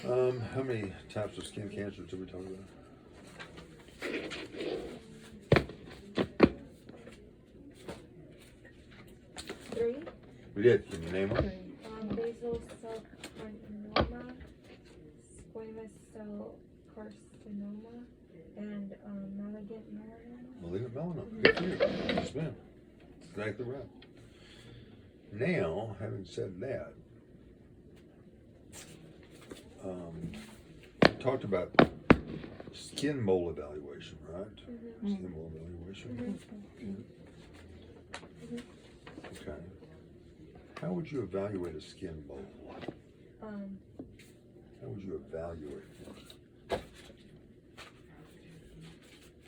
How many types of skin cancer did we talk about? 3. We did. Can you name them? Basal cell carcinoma, squamous cell carcinoma, and malignant melanoma. Malignant melanoma. Good for you. Yes, ma'am. Exactly right. Now, having said that, talked about skin mole evaluation, right? Skin mole evaluation. Okay. How would you evaluate a skin mole? How would you evaluate it?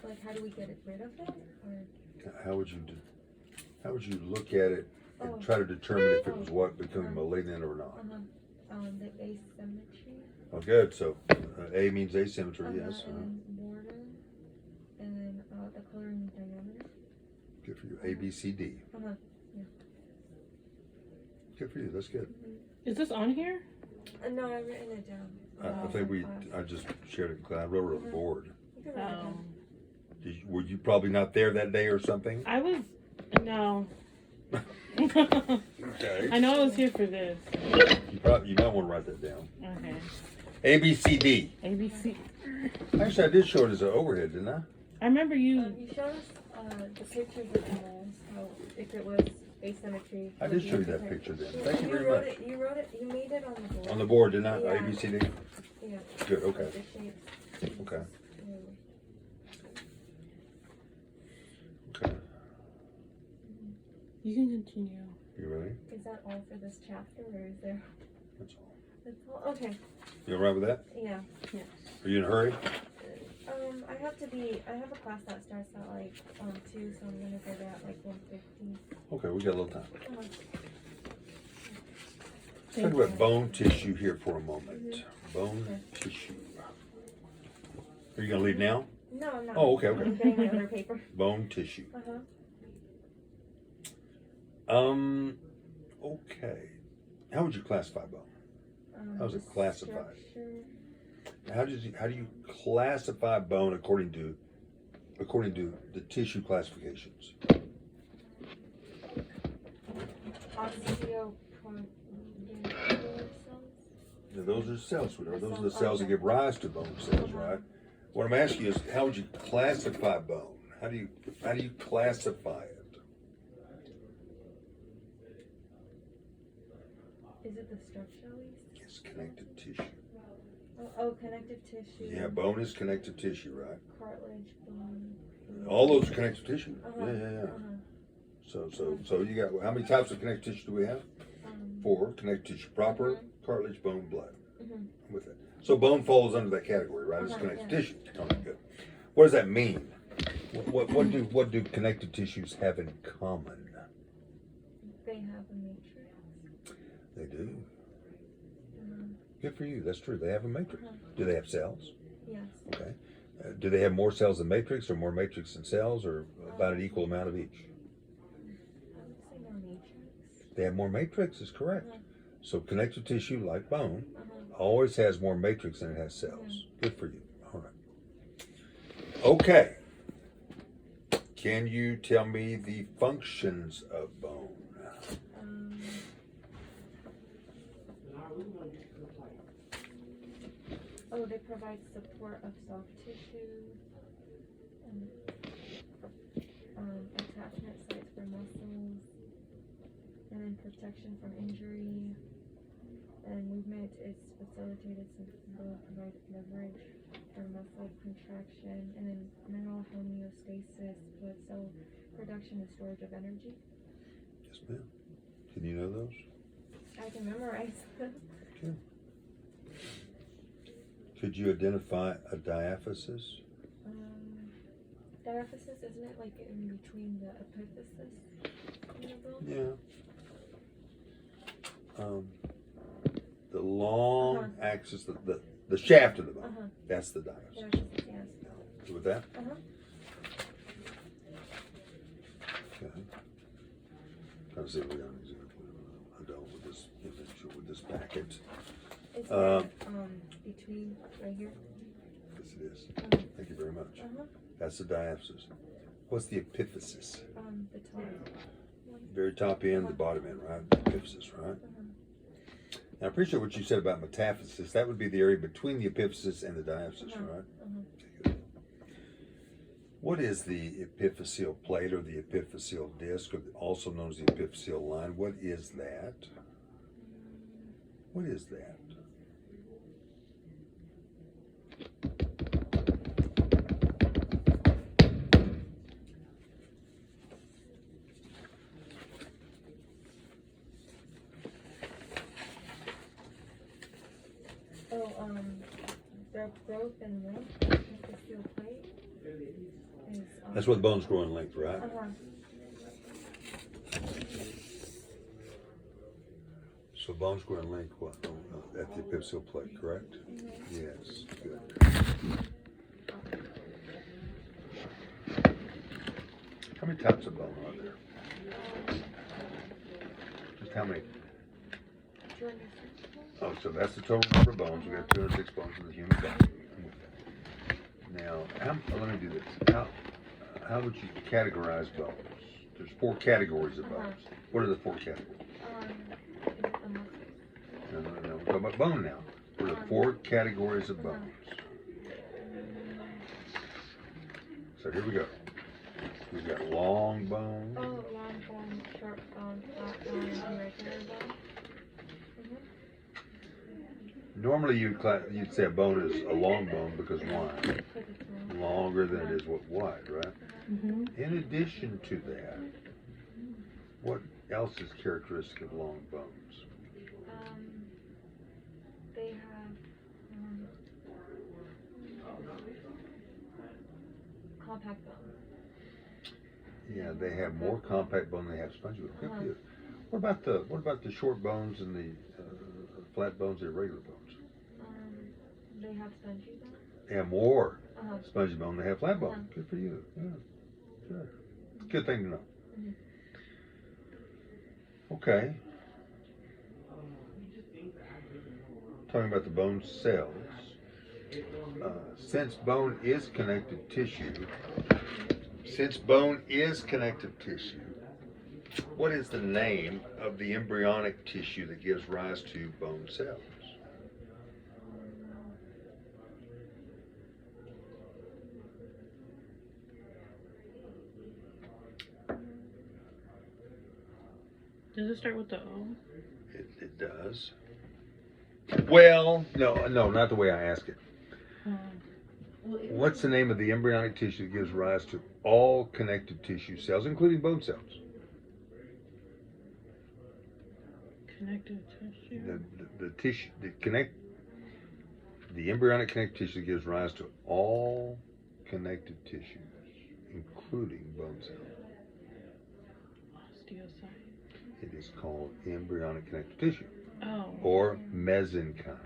Like, how do we get rid of it? Or How would you look at it and try to determine if it was what becoming malignant or not? the asymmetry. Oh, good. So A means asymmetry, yes. And then border, and then the color and diameter. Good for you. A, B, C, D. Yeah. Good for you. That's good. Is this on here? No, I've written it down. I think I just shared it in class. I wrote it on the board. You can write it down. Were you probably not there that day or something? I was, no. Okay. I know I was here for this. You might want to write that down. Okay. A, B, C, D. ABC. Actually, I did show it as an overhead, didn't I? I remember you. You showed us the pictures of the moles, how if it was asymmetry. I did show you that picture then. Thank you very much. You wrote it, you made it on the board. On the board, didn't I? Yeah. A, B, C, D? Yeah. Good, okay. The shapes. Okay. Yeah. Okay. You can continue. You ready? Is that all for this chapter, or is there? That's all. That's all? Okay. You all right with that? Yeah. Are you in a hurry? I have a class that starts at like 2, so I'm gonna go there at like 1:50. Okay, we got a little time. Uh-huh. Let's talk about bone tissue here for a moment. Bone tissue. Are you going to leave now? No, I'm not. Oh, okay. I'm getting my other paper. Bone tissue. Okay. How would you classify bone? How's it classified? Structure. How do you classify bone according to the tissue classifications? Osteochondrial cells. Now, those are cells, sweetheart. Those are the cells that give rise to bone cells, right? What I'm asking you is, how would you classify bone? How do you classify it? Is it the structure at least? It's connective tissue. Oh, connective tissue. Yeah, bone is connective tissue, right? Cartilage, bone. All those are connective tissue. Uh-huh. Yeah. So you got, how many types of connective tissue do we have? 4. Connective tissue proper, cartilage, bone, blood. With it. So bone falls under that category, right? It's connective tissue. All right, good. What does that mean? What do connective tissues have in common? They have a matrix. They do. Good for you. That's true. They have a matrix. Do they have cells? Yes. Okay. Do they have more cells than matrix, or more matrix than cells, or about an equal amount of each? I would say more matrix. They have more matrix, is correct. So connective tissue, like bone, always has more matrix than it has cells. Good for you. All right. Okay. Can you tell me the functions of bone? They provide support of soft tissue, attachment sites for muscles, and then protection from injury. And movement is facilitated since they provide leverage for muscle contraction, and then mineral homeostasis, blood cell production and storage of energy. Yes, ma'am. Can you know those? I can memorize them. Okay. Could you identify a diaphysis? Diaphysis, isn't it like in between the epiphysis and the bone? Yeah. The long axis, the shaft of the bone. That's the diaphysis. Diaphysis, yes. With that? Okay. Trying to see if we got an example. I don't with this image or with this packet. It's Um, between, right here. Yes, it is. Uh-huh. Thank you very much. Uh-huh. That's the diaphysis. What's the epiphysis? The top one. Very top end, the bottom end, right? The epiphysis, right? Uh-huh. Now, I appreciate what you said about metaphysis. That would be the area between the epiphysis and the diaphysis, Uh-huh. right? Uh-huh. Okay, good. What is the epiphyseal plate or the epiphyseal disc, or also known as the epiphyseal line? What is that? What is that? Oh, the growth and length of the steel plate is. That's where the bones grow in length, right? Uh-huh. So bones grow in length what? At the epiphyseal plate, correct? Mhm. Yes, good. How many types of bone are there? Just how many? 206. Oh, so that's the total number of bones. We got 206 bones in the human body. Now, let me do this. How would you categorize bones? There's 4 categories of bones. What are the 4 categories? Is it the muscles? No, we're talking about bone now. What are the 4 categories of bones? So here we go. We've got long bone. Oh, long bone, short bone, flat bone, and irregular bone. Normally you'd say a bone is a long bone because why? Because it's long. Longer than it is wide, right? Mm-hmm. In addition to that, what else is characteristic of long bones? They have compact bone. Yeah, they have more compact bone than they have spongy bone. Good for you. What about the short bones and the flat bones, the irregular bones? They have spongy bone. They have more Uh-huh. spongy bone than they have flat bone. Good for you. Yeah, sure. Good thing to know. Mhm. Okay. Talking about the bone cells. Since bone is connective tissue, what is the name of the embryonic tissue that gives rise to bone cells? Does it start with the O? It does. Well, no, not the way I ask it. What's the name of the embryonic tissue that gives rise to all connective tissue cells, including bone cells? Connective tissue. The tissue the embryonic connective tissue that gives rise to all connective tissues, including bone cells. Osteocyte. It is called embryonic connective tissue, Oh. or mesenchyme.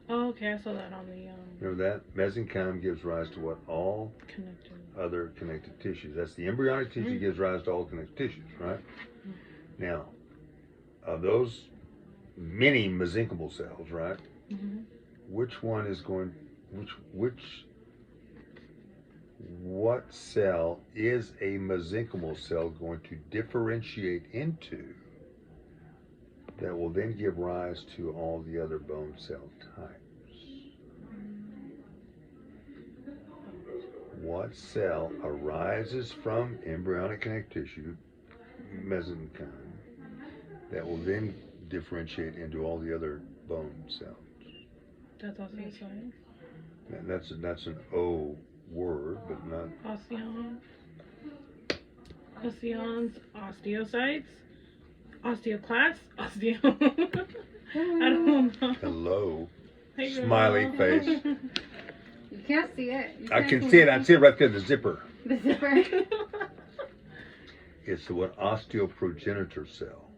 Oh, okay. I saw that on the Remember that? Mesenchyme gives rise to what? All connective. other connective tissues. That's the embryonic tissue that gives rise to all connective tissues, right? Now, of those many mesenchymal cells, right? Mm-hmm. What cell is a mesenchymal cell going to differentiate into that will then give rise to all the other bone cell types? What cell arises from embryonic connective tissue, mesenchyme, that will then differentiate into all the other bone cells? That's osteocyte. And that's an O word, but not. Osteons. Osteocytes. Osteoclasts. I don't know. Hello. Hey, girl. Smiley face. You can't see it. You I can't can see it. I see it right there, the zipper. The zipper. It's what osteoprogenitor cell.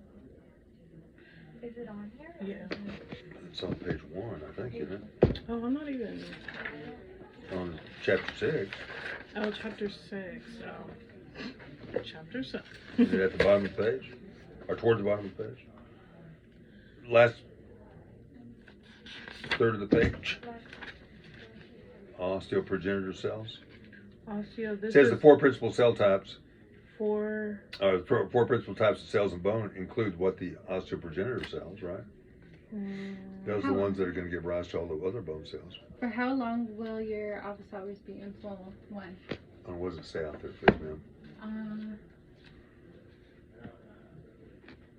Is it on here? Yeah. It's on page 1, I think, isn't it? Oh, I'm not even. On chapter 6. Oh, chapter 6. Oh. Chapter 6. Is it at the bottom of the page? Or toward the bottom of the page? third of the page. Osteoprogenitor cells. Osteo. It This says is the four principal cell types. for. Four principal types of cells in bone include what the osteoprogenitor cells, right? Those are the ones that are going to give rise to all the other bone cells. For how long will your office hours be in full? When? What does it say out there, please, ma'am?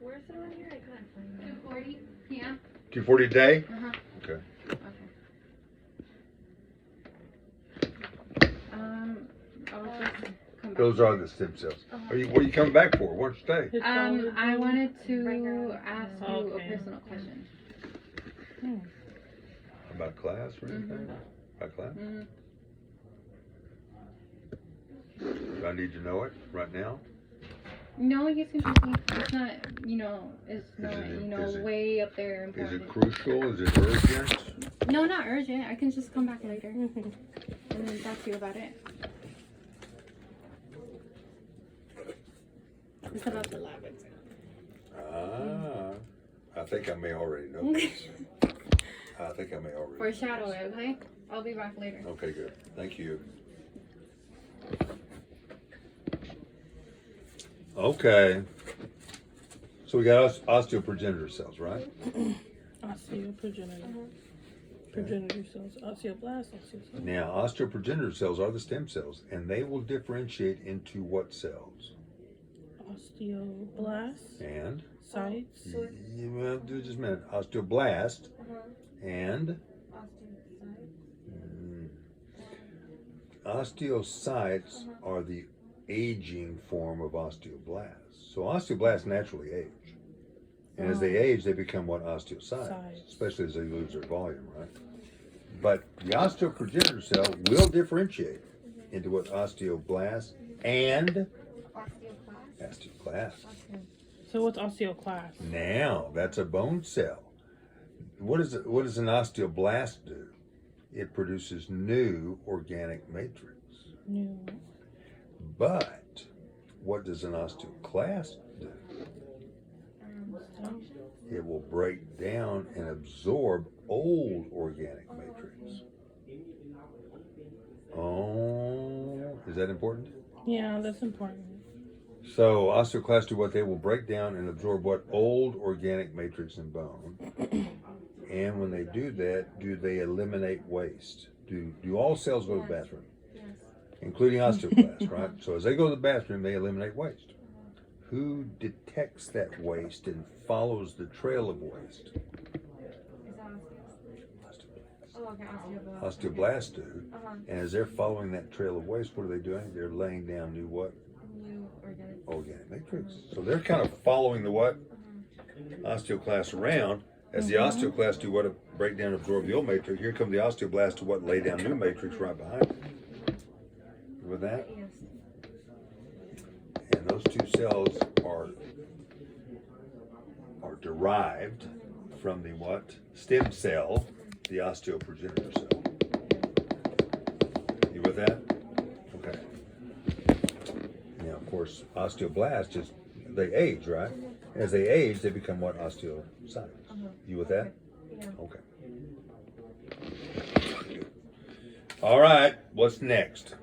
Where's it on here? I couldn't find it. 2:40 p.m. 240 a day? Uh-huh. Okay. Okay. I'll just come back. Those are the stem cells. What are you coming back for? Why don't you stay? Histology. I wanted Right now. to ask you Okay. a personal question. About class or anything? About class? Mm-hmm. Do I need to know it right now? No, you can just, it's not, it's not, is it- way up there Is important. it crucial? Is it urgent? No, not urgent. I can just come back later and then talk to you about it. It's about the lab exam. I think I may already know this. I think I may already. Foreshadow it, okay? I'll be back later. Okay, good. Thank you. Okay. So we got osteoprogenitor cells, right? Osteoprogenitor. Progenitor cells. Osteoblast. Osteocyte. Now, osteoprogenitor cells are the stem cells, and they will differentiate into what cells? Osteoblasts. And? Sites. Well, just a minute. Osteoblast and osteocytes are the aging form of osteoblasts. So osteoblasts naturally age. And as they age, they become what? Osteocytes, especially as they lose their volume, right? But the osteoprogenitor cell will differentiate into what? Osteoblast and osteoclast. So what's osteoclast? Now, that's a bone cell. What does an osteoblast do? It produces new organic matrix. New. But what does an osteoclast do? It will break down and absorb old organic matrix. Oh, is that important? Yeah, that's important. So osteoclasts do what? They will break down and absorb what? Old organic matrix in bone. And when they do that, do they eliminate waste? Do all cells go to the bathroom? Yes. Including osteoclasts, right? So as they go to the bathroom, they eliminate waste. Who detects that waste and follows the trail of waste? Is that osteoblast? Oh, okay, osteoblast. Osteoblasts do. And as they're following that trail of waste, what are they doing? They're laying down new what? New organic. Organic matrix. So they're kind of following the what? Osteoclasts around. As the osteoclasts do what? Break down and absorb the old matrix. Here come the osteoblasts to what? Lay down new matrix right behind it. With that? Yes. And those two cells are derived from the what? Stem cell, the osteoprogenitor cell. You with that? Okay. Now, of course, osteoblasts just, they age, right? As they age, they become what? Osteocytes. You with that? Yeah. Okay. All right, what's next?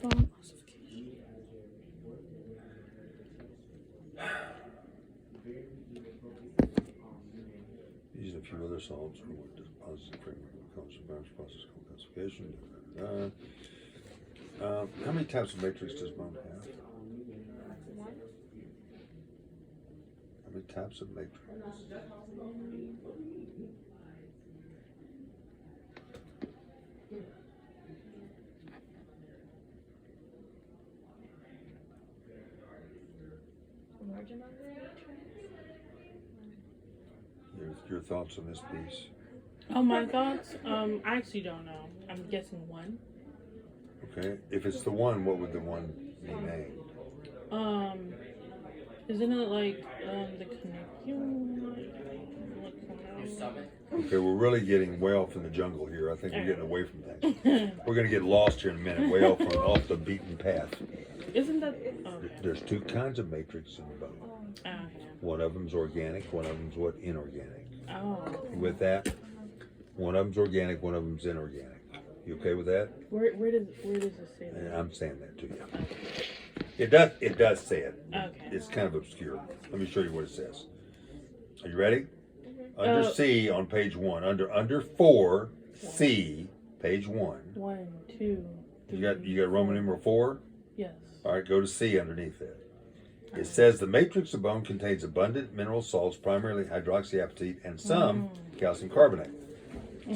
Bone ossification. These and a few other solids for what deposits and framework becomes a bounce process called calcification. How many types of matrix does bone have? One. How many types of matrix? Large amount of Your thoughts on this piece? Oh, my thoughts? I actually don't know. I'm guessing one. Okay. If it's the one, what would the one be named? Isn't it like the connecting? Okay, we're really getting way off in the jungle here. I think we're getting away from things. We're gonna get lost here in a minute, way off the beaten path. Isn't that? Okay. There's two kinds of matrix in the bone. Okay. One of them's organic, one of them's what inorganic. Oh. You with that? One of them's organic, one of them's inorganic. You okay with that? Where does it say And that? I'm saying that to you. It does say it. Okay. It's kind of obscure. Let me show you what it says. Are you ready? Under C on page 1, under 4 C, page 1. 1, 2. You got Roman numeral 4. Yes. All right, go to C underneath it. It says the matrix of bone contains abundant mineral salts, primarily hydroxyapatite, and some calcium carbonate.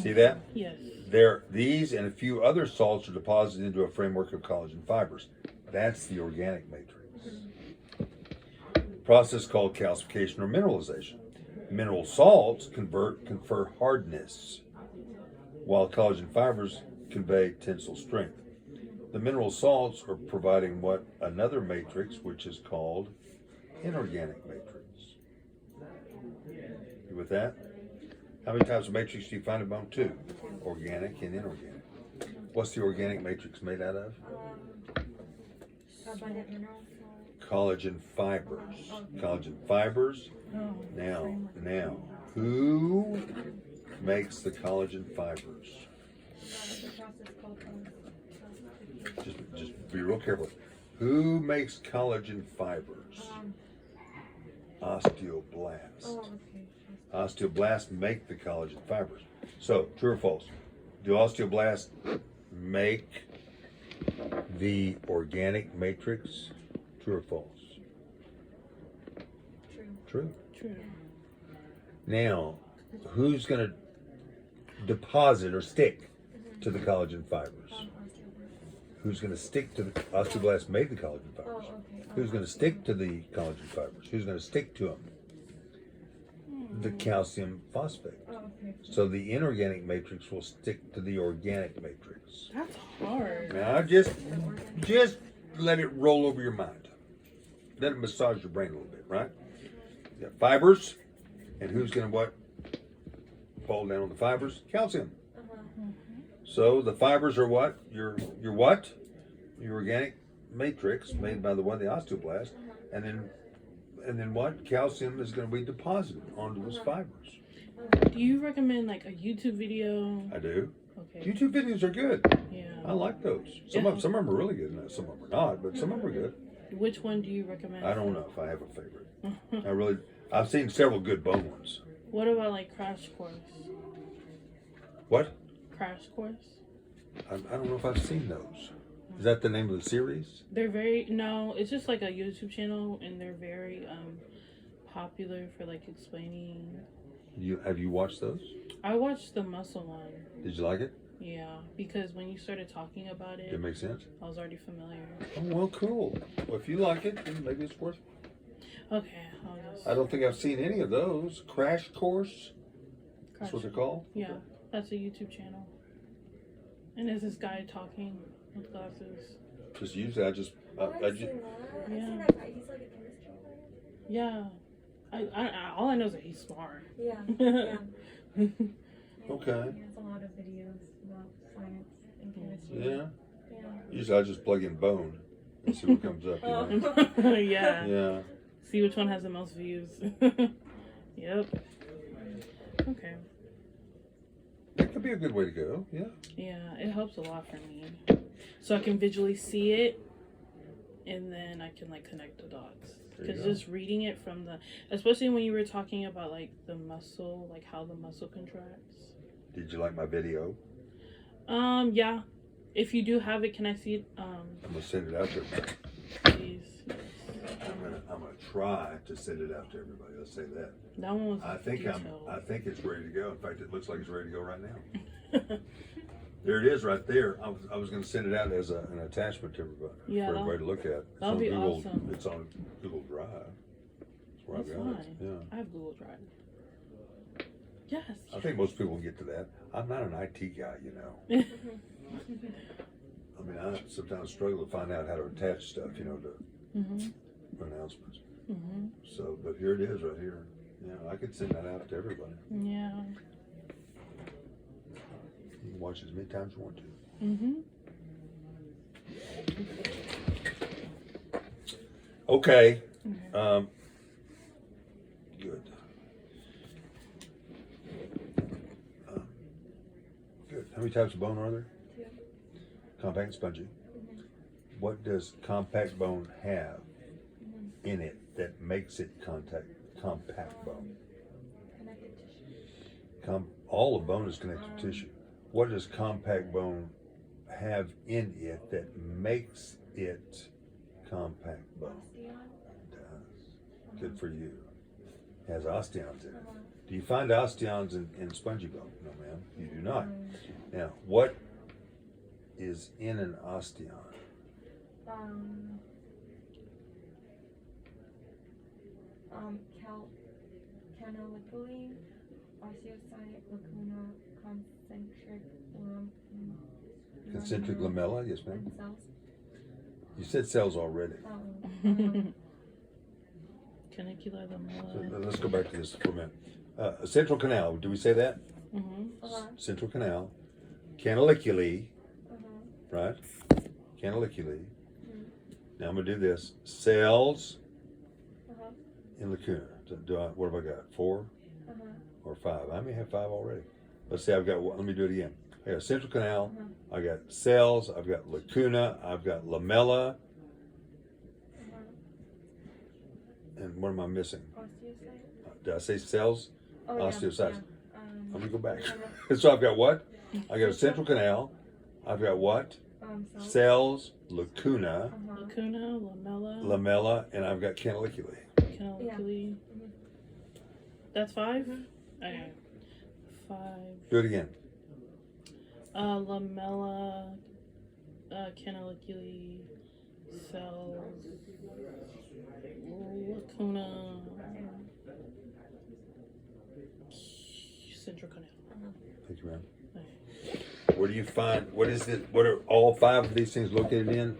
See that? Yes. These and a few other salts are deposited into a framework of collagen fibers. That's the organic matrix. Process called calcification or mineralization. Mineral salts confer hardness, while collagen fibers convey tensile strength. The mineral salts are providing another matrix, which is called inorganic matrix. You with that? How many types of matrix do you find in bone? 2. Organic and inorganic. What's the organic matrix made out of? Abundant mineral salt. Collagen fibers. Collagen fibers. Oh. Now, who makes the collagen fibers? The process called calcification. Just be real careful. Who makes collagen fibers? Osteoblasts. Oh, okay. Osteoblasts make the collagen fibers. So, true or false? Do osteoblasts make the organic matrix? True or false? True. True. True. Now, who's going to deposit or stick to the collagen fibers? Osteoblast. Who's going to stick to the osteoblasts made the collagen Oh, fibers? okay. Who's going to stick to the collagen fibers? Who's going to stick to them? The calcium phosphate. Oh, okay. So the inorganic matrix will stick to the organic matrix. That's hard. Now just let it roll over your mind. Let it massage your brain a little bit, right? You got fibers, and who's going to fall down on the fibers? Calcium. So the fibers are what? Your what? Your organic matrix made by the osteoblast, and then what? Calcium is going to be deposited onto those fibers. Do you recommend like a YouTube video? I do. Okay. YouTube videos are good. Yeah. I like those. Some of them are really good, and some of them are not, but some of them are good. Which one do you recommend? I don't know if I have a favorite. I've seen several good bone ones. What about like Crash Course? What? Crash Course? I don't know if I've seen those. Is that the name of the series? No, it's just like a YouTube channel, and they're very popular for like explaining. Have you watched those? I watched the muscle one. Did you like it? Yeah, because when you started talking about Did it it, make sense? I was already familiar. Oh, well, cool. Well, if you like it, then maybe it's worth it. Okay, I'll just. I don't think I've seen any of those. Crash Course? Crash. That's what they're called? Yeah, that's a YouTube channel. And there's this guy talking with glasses. Just usually I just... I've Yeah. seen that guy. He's like a chemistry guy. Yeah. I all I know is that he's smart. Yeah. Yeah. Okay. He has a lot of videos about science and chemistry. Yeah. Yeah. Usually I just plug in bone and see what comes up. You know? Yeah. Yeah. See which one has the most views. Yep. Okay. That could be a good way to go. Yeah. Yeah, it helps a lot for me. So I can visually see it, and then I can like connect the dots. There you Because go. just reading it from especially when you were talking about like the muscle, like how the muscle contracts. Did you like my video? Yeah. If you do have it, can I see it? I'm gonna send it out to everybody. Please. I'm gonna try to send it out to everybody. Let's say that. That one was I think detailed. I think it's ready to go. In fact, it looks like it's ready to go right now. There it is, right there. I was gonna send it out as an attachment to everybody Yeah, for everybody to look at. It's that'll on be Google. awesome. It's on Google Drive. That's where That's I've got it. fine. Yeah. I have Google Drive. Yes. I think most people get to that. I'm not an IT guy, you know. I mean, I sometimes struggle to find out how to attach stuff, you know, to Mhm. announcements. Mhm. So, but here it is, right here. Yeah, I could send that out to everybody. Yeah. You can watch it as many times as you want to. Mhm. Okay. Okay. How many types of bone are there? 2. Compact and spongy. Mhm. What does compact bone have Mhm. in it that makes it compact bone? Connective tissue. All of bone is connective tissue. What does compact bone have in it that makes it compact bone? Osteon. It does. Good for you. It has osteons in it. Uh-huh. Do you find osteons in spongy bone? No, ma'am. You do not. Um, Now, what is in an osteon? um, Canaliculi, osteocyte, lacuna, concentric, Concentric lamella? Yes, ma'am. and cells. You said cells already. Canicula, So lamella. let's go back to this for a minute. Central canal, do we say that? Uh-huh. Central canal. Canaliculi, right? Canaliculi. Now I'm going to do this. Cells Uh-huh. in lacuna. What have I got? 4 Uh-huh. or 5? I may have 5 already. Let's say I've got one. Let me do it again. I got central canal. I got cells. I've got lacuna. I've got lamella. And what am I missing? Osteocyte. Did I say cells? Oh, Osteocytes. Yeah. Let me go back. Uh-huh. So I've got what? I got a central canal. I've got what? Cells. Cells, lacuna, Uh-huh. Lacuna, lamella, lamella, and I've got canaliculi. canaliculi. That's 5? Okay. 5. Do it again. Lamella, canaliculi, cells, lacuna, central canal. Thank you, ma'am. Okay. Where do you find, what is it, what are all 5 of these things located in?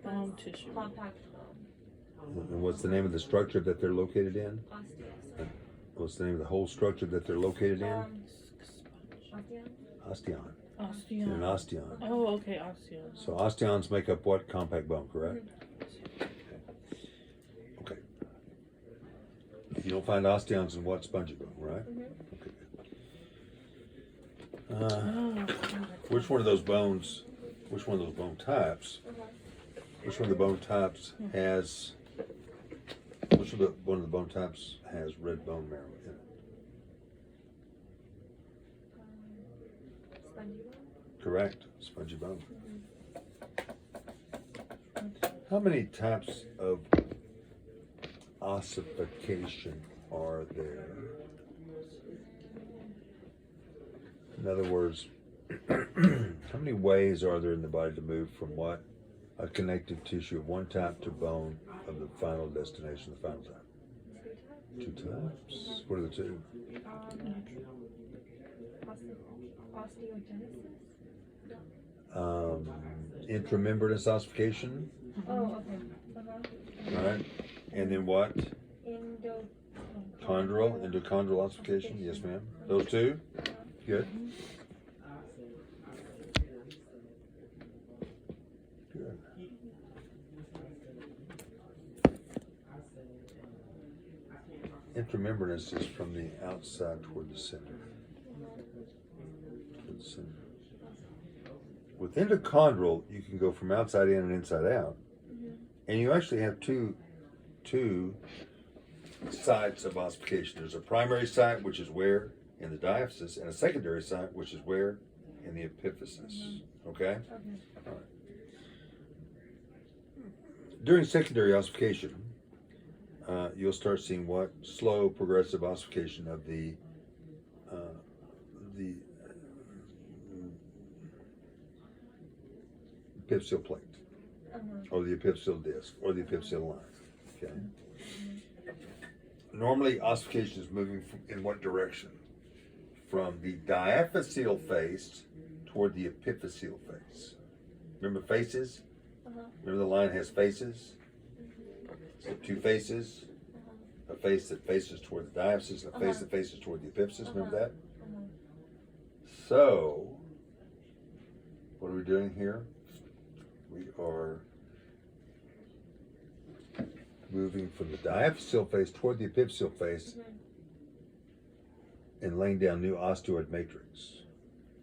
Bone tissue. Compact bone. And what's the name of the structure that they're located in? Osteocyte. What's the name of the whole structure that they're located in? Osteon. Osteon. An Osteon. osteon. Oh, okay, osteon. So osteons make up what? Compact bone, correct? Okay. You don't find osteons in what? Spongy bone, right? Okay. Oh, Which one of those bones, which one of those bone types, which one of the bone types has, one of the bone types has red bone marrow in it? Spongy bone. Correct, spongy bone. How many types of ossification are there? In other words, how many ways are there in the body to move from what? A connective tissue of one type to bone of the final destination, the final type? 2 types. What are the 2? Osteogenesis. Intramembranous ossification, Oh, okay. right? And then what? Endochondral. Endochondral ossification, yes ma'am. Those 2? Good. Good. Intramembranous is from the outside toward the center. Toward the center. With endochondral, you can go from outside in and inside out. And you actually have two sites of ossification. There's a primary site, which is where? In the diaphysis, and a secondary site, which is where? In the epiphysis. Okay? All right. During secondary ossification, you'll start seeing what? Slow, progressive ossification of the epiphyseal plate, or the epiphyseal disc, or the epiphyseal line. Okay. Normally, ossification is moving in what direction? From the diaphyseal face toward the epiphyseal face. Remember faces? Remember the line has faces? So 2 faces. A face that faces toward the diaphysis, and a face that faces toward the epiphysis. Remember that? So, what are we doing here? We are moving from the diaphyseal face toward the epiphyseal face and laying down new osteoid matrix.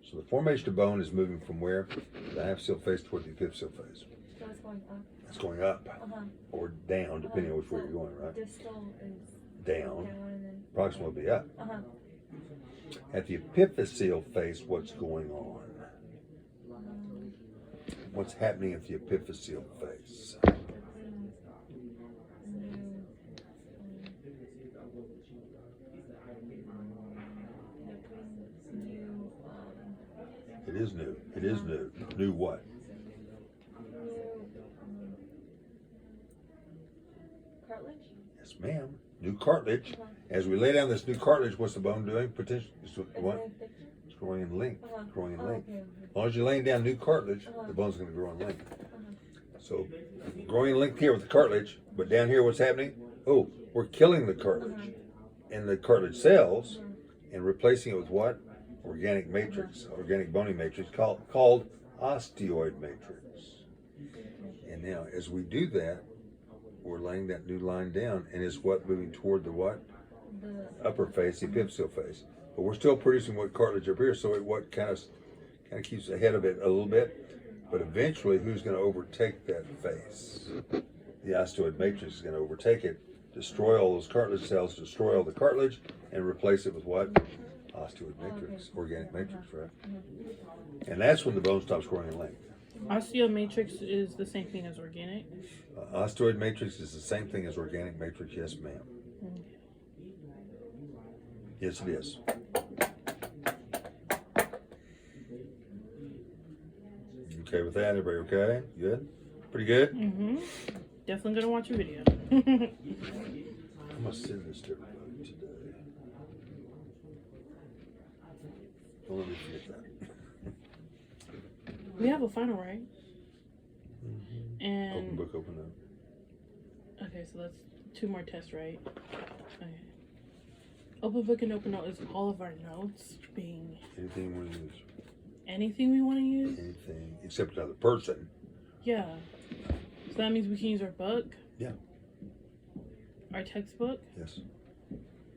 So the formation of bone is moving from where? The half seal face toward the epiphyseal face. So it's going up. It's going up Uh-huh. or down, depending on which way you're going, right? Distal is Down. down and then. Proximal would be up. Uh-huh. At the epiphyseal face, what's going on? What's happening at the epiphyseal face? It is new. It is new. New what? Cartilage? Yes, ma'am. New cartilage. As we lay down this new cartilage, what's the bone doing? Potentially, Is what? it thicker? It's growing in length. Uh-huh. Growing in Oh, length. okay. As long as you're laying down new cartilage, Uh-huh. the bone's going to grow in length. Uh-huh. So, growing in length here with the cartilage, but down here, what's happening? Oh, we're killing the cartilage and the cartilage cells and replacing it with what? Organic matrix, organic bony matrix called osteoid matrix. And now, as we do that, we're laying that new line down, and it's what moving toward the what? The Upper face, the epiphyseal face. But we're still producing what cartilage up here, so it what kind of keeps ahead of it a little bit. But eventually, who's going to overtake that face? The osteoid matrix is going to overtake it, destroy all those cartilage cells, destroy all the cartilage, and replace it with what? Osteoid matrix, organic matrix, right? And that's when the bone stops growing in length. Osteomatrix is the same thing as organic. Osteoid matrix is the same thing as organic matrix, yes, ma'am. Yes, it is. You okay with that? Everybody okay? Good? Pretty good? Mm-hmm. Definitely gonna watch your video. I'm gonna send this to everybody today. Don't let me forget that. We have a final, right? Open And book, open up. okay, so that's 2 more tests, right? Okay. Open book and open note is all of our notes being Anything you want to use. anything we want to use. Anything except another person. Yeah. So that means we can use our book. Yeah. Our textbook. Yes.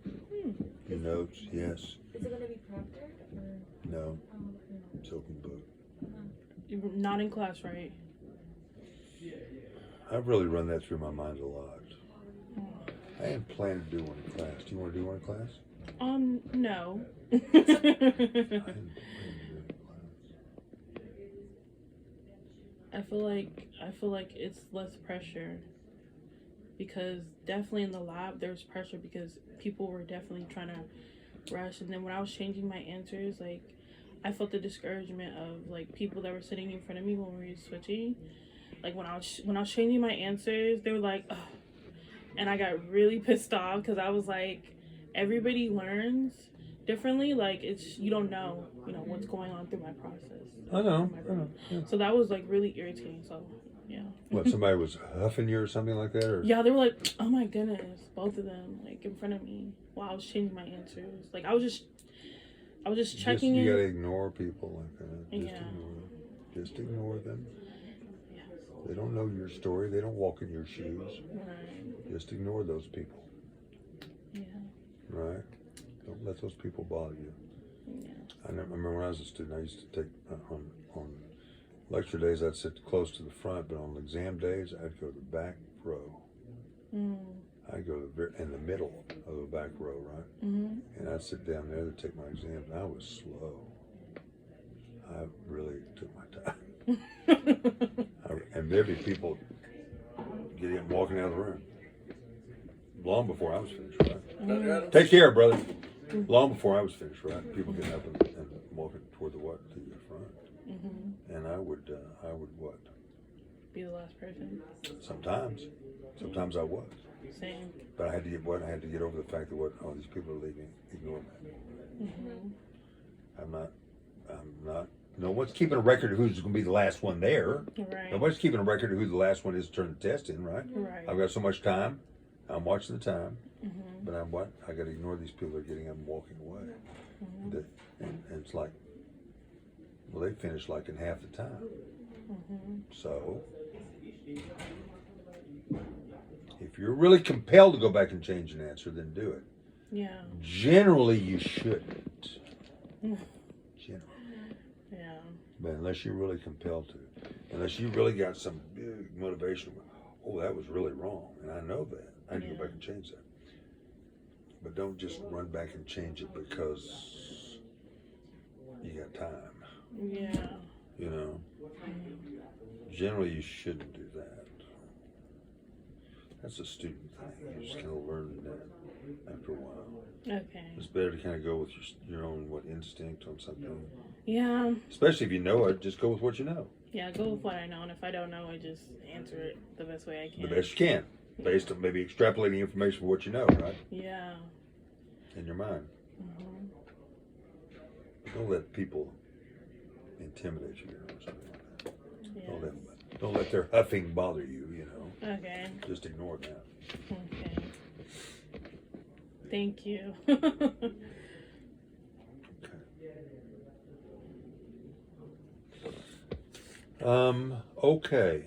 Hmm. Your notes, yes. Is it gonna be proctored or? No. Oh, okay. It's open book. You're not in class, right? I've really run that through my mind a lot. I ain't planning to do one in class. Do you want to do one in class? No. I hadn't planned to do it in class. I feel like it's less pressure because definitely in the lab there was pressure because people were definitely trying to rush, and then when I was changing my answers, like I felt the discouragement of like people that were sitting in front of me when we were switching. Like when I was changing my answers, they were like, ugh. And I got really pissed off because I was like, everybody learns differently. Like it's you don't know what's going on through my process. I know. Yeah. So that was like really irritating. So yeah. What, somebody was huffing you or something like that? Or? Yeah, they were like, oh my goodness, both of them like in front of me while I was changing my answers. Like I was just checking You in. gotta ignore people like that. Just Yeah. ignore them. Just ignore them. Yeah. They don't know your story. They don't walk in your shoes. Right. Just ignore those people. Yeah. Right? Don't let those people bother you. Yeah. I remember when I was a student, I used to take on lecture days, I'd sit close to the front, but on exam days, I'd go to the back row. Mm. I'd go in the middle of the back row, right? Mhm. And I'd sit down there to take my exam, and I was slow. I really took my time. And there'd be people getting up and walking out of the room long before I was finished, right? Take care, brother. Long before I was finished, right? People getting up and walking toward the what? To the front. Mhm. And I would what? Be the last person. Sometimes I was. Same. But I had to get what? I had to get over the fact that oh, these people are leaving. Ignore me. Mhm. I'm not. No one's keeping a record of who's going to be the last one there. Right. Nobody's keeping a record of who the last one is to turn the test in, right? Right. I've got so much time. I'm watching the time. Mhm. But I got to ignore these people that are getting up and walking away. Mhm. And it's like, well, they finish like in half the time. Mhm. So, if you're really compelled to go back and change an answer, then do it. Yeah. Generally, you shouldn't. Mm. Generally. But unless you're really compelled to, unless you really got some big motivation, oh, that was really wrong, and I know that. I need to go back and change that. But don't just run back and change it because you got time. Yeah. You know, generally you shouldn't do that. That's a student thing. You just kind of learn that after a while. Okay. It's better to kind of go with your own instinct on something. Yeah. Especially if you know it, just go with what you know. Yeah, go with what I know, and if I don't know, I just answer it the best way I can. The best you can, based on maybe extrapolating information from what you know, right? Yeah. In your mind. Mm-hmm. Don't let people intimidate you or something like that. Yes. Don't let their huffing bother you, you know. Okay. Just ignore that. Okay. Thank you. Okay.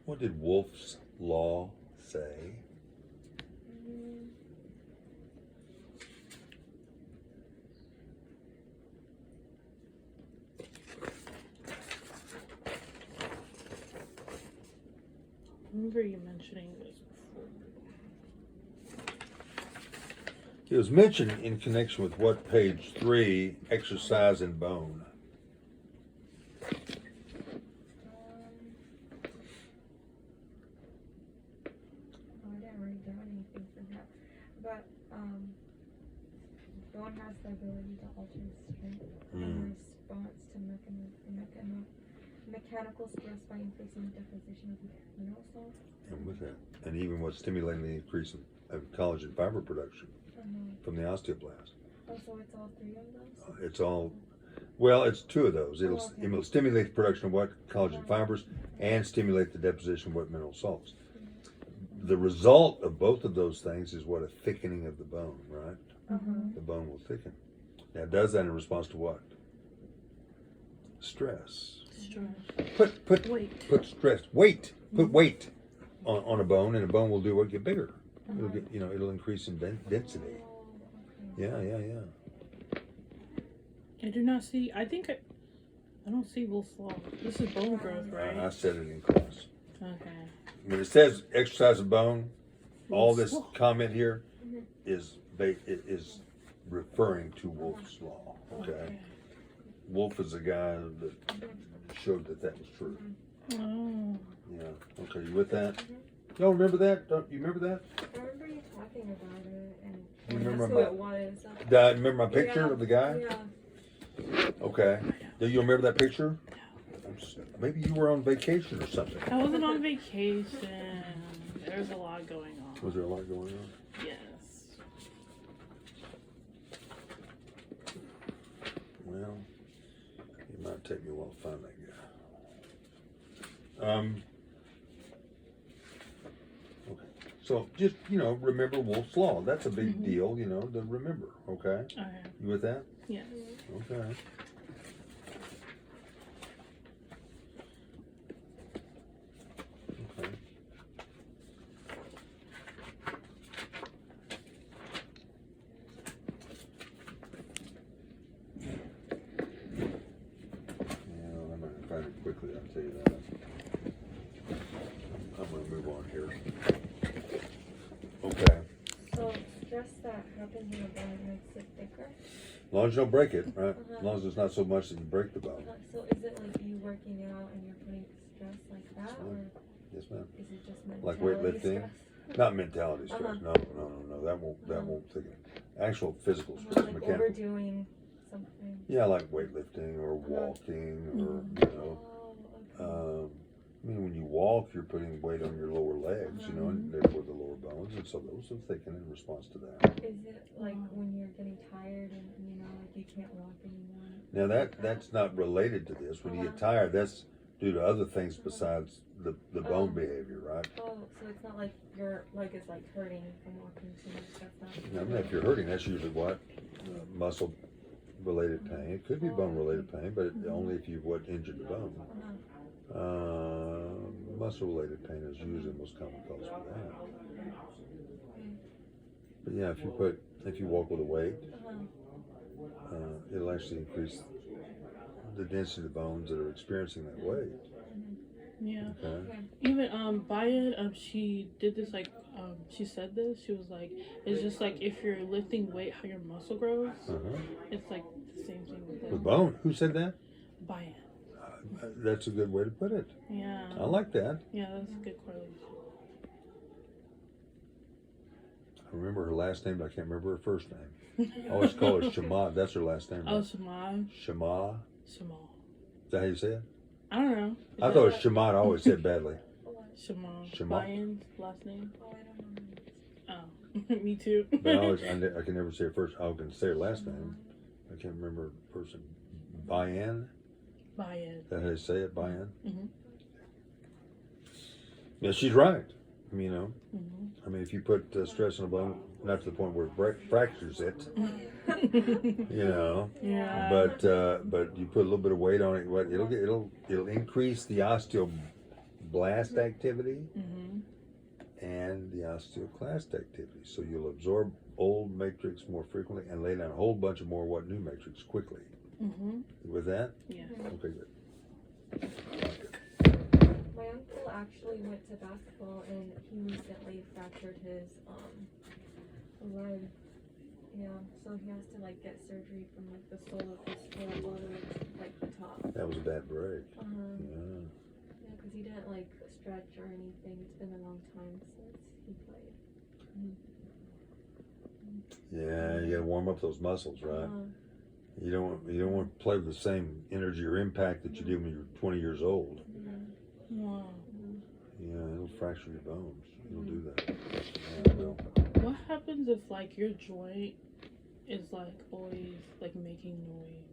What did Wolf's Law say? I remember you mentioning this before. It was mentioned in connection with what page 3, exercise and bone. I didn't write down anything for that. But bone has the ability to alter strength in response to mechanical stress by increasing the deposition of mineral salts. And with that, and even with stimulating the increase of collagen fiber production from the osteoblast. Oh, so it's all three of those? It's all, well, it's 2 of those. Oh, okay. It'll stimulate the production of what? Collagen fibers, and stimulate the deposition of what? Mineral salts. The result of both of those things is what? A thickening of the bone, right? The bone will thicken. Now, it does that in response to what? Stress. Put Weight. Put stress. Weight. Put weight on a bone, and a bone will do what? Get bigger. It'll get, it'll increase in density. Yeah. I do not see. I don't see Wolf's Law. This is bone growth, right? I said it in class. Okay. When it says exercise of bone, all Wolf's this Law. comment here is referring to Wolf's Law. Okay. Wolf is the guy that showed that was true. Oh. Yeah. Okay, you with that? Y'all remember that? Don't you remember that? I remember you talking about it, and You that's remember who my- it was. Remember my picture Yeah, of the guy? Yeah. Okay. Do you remember that picture? Maybe you were on vacation or something. I wasn't on vacation. There's a lot going on. Was there a lot going on? Yes. Well, it might take me a while to find that guy. Okay. So just, remember Wolf's Law. That's a big deal, to remember. Okay? Okay. You with that? Yes. Okay. Okay. Yeah, I'm not gonna find it quickly, I'll tell you that. I'm gonna move on here. Okay. So stress that happens in the bone makes it thicker. As long as you don't break it, right? As long as it's not so much that you break the bone. So is it like you working out and you're putting stress like that, or Yes, ma'am. is it just mentality Like weightlifting? stress? Not mentality stress. Uh-huh. No. That won't thicken it. Actual physical stress, Like mechanical. overdoing something. Yeah, like weightlifting or walking or Oh, okay. I mean, when you walk, you're putting weight on your lower legs, and therefore the lower bones, and so those will thicken in response to that. Is it like when you're getting tired and like you can't walk anymore? Now that's not related to this. When you get tired, that's due to other things besides the bone behavior, right? Oh, so it's not like your leg is like hurting from walking too much. That's not. I mean, if you're hurting, that's usually what? Muscle related pain. It could be bone related pain, but only if you've injured the bone. Muscle related pain is usually the most common cause for that. But yeah, if you walk with a weight, it'll actually increase the density of the bones that are experiencing that weight. Yeah. Okay. Even Bayard, she did this like she said this. She was like, it's just like if you're lifting weight, how your muscle grows. Uh-huh. It's like the same thing with The it. bone. Who said that? Bayard. That's a good way to put it. Yeah. I like that. Yeah, that's a good correlation. I remember her last name, but I can't remember her first name. I always call her Shema. That's her last name. Oh, Right? Shema. Shema. Shema. Is that how you say it? I don't know. I thought it was Shema. I always said badly. Shema. Shema. Bayard's last name. Oh, I don't know. Oh, me too. But I can never say her first. I can say her last name. I can't remember her person. Bayan. Bayard. Is that how you say it? Bayan. Mhm. Yeah, she's right. You know, Mhm. I mean, if you put stress on a bone, not to the point where it fractures it, you know, Yeah. but you put a little bit of weight on it, what it'll increase the osteoblast activity Mhm. and the osteoclast activity. So you'll absorb old matrix more frequently and lay down a whole bunch of more new matrix quickly. Mhm. With that, Yeah. okay, good. My uncle actually went to basketball and he recently fractured his leg. Yeah, so he has to like get surgery from like the sole of his foot all the way to like the top. That was a bad break. Yeah, Yeah. because he didn't like stretch or anything. It's been a long time since he played. Yeah, you gotta warm up those muscles, right? Uh, You don't want to play with the same energy or impact that you did when you were 20 years old. Wow. Yeah, it'll fracture your bones. It'll do that. Yeah, it will. What happens if like your joint is like always like making noise?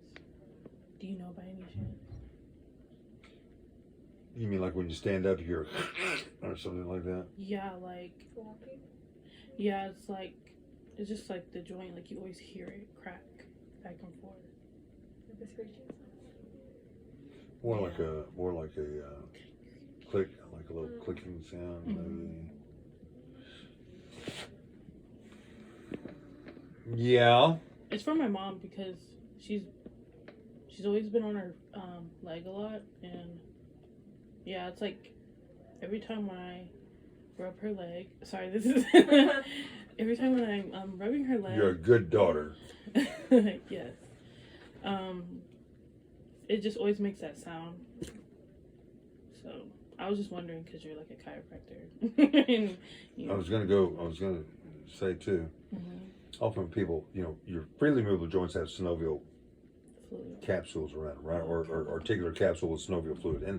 Do you know by any chance? You mean like when you stand up, you hear or something like that? Yeah, like walking. yeah, it's just like the joint, like you always hear it crack back and forth. Like a screeching sound. More like a click, like a little clicking sound. Mhm. Maybe. Yeah. It's for my mom because she's always been on her leg a lot, and yeah, it's like every time when I rub her leg. Sorry, this is every time when I'm rubbing her leg. You're a good daughter. Yes. It just always makes that sound. So I was just wondering because you're like a chiropractor. And, you I know. was gonna say too. Mhm. Often people, your freely movable joints have synovial Fluid. capsules around, right? Or articular capsule with synovial fluid in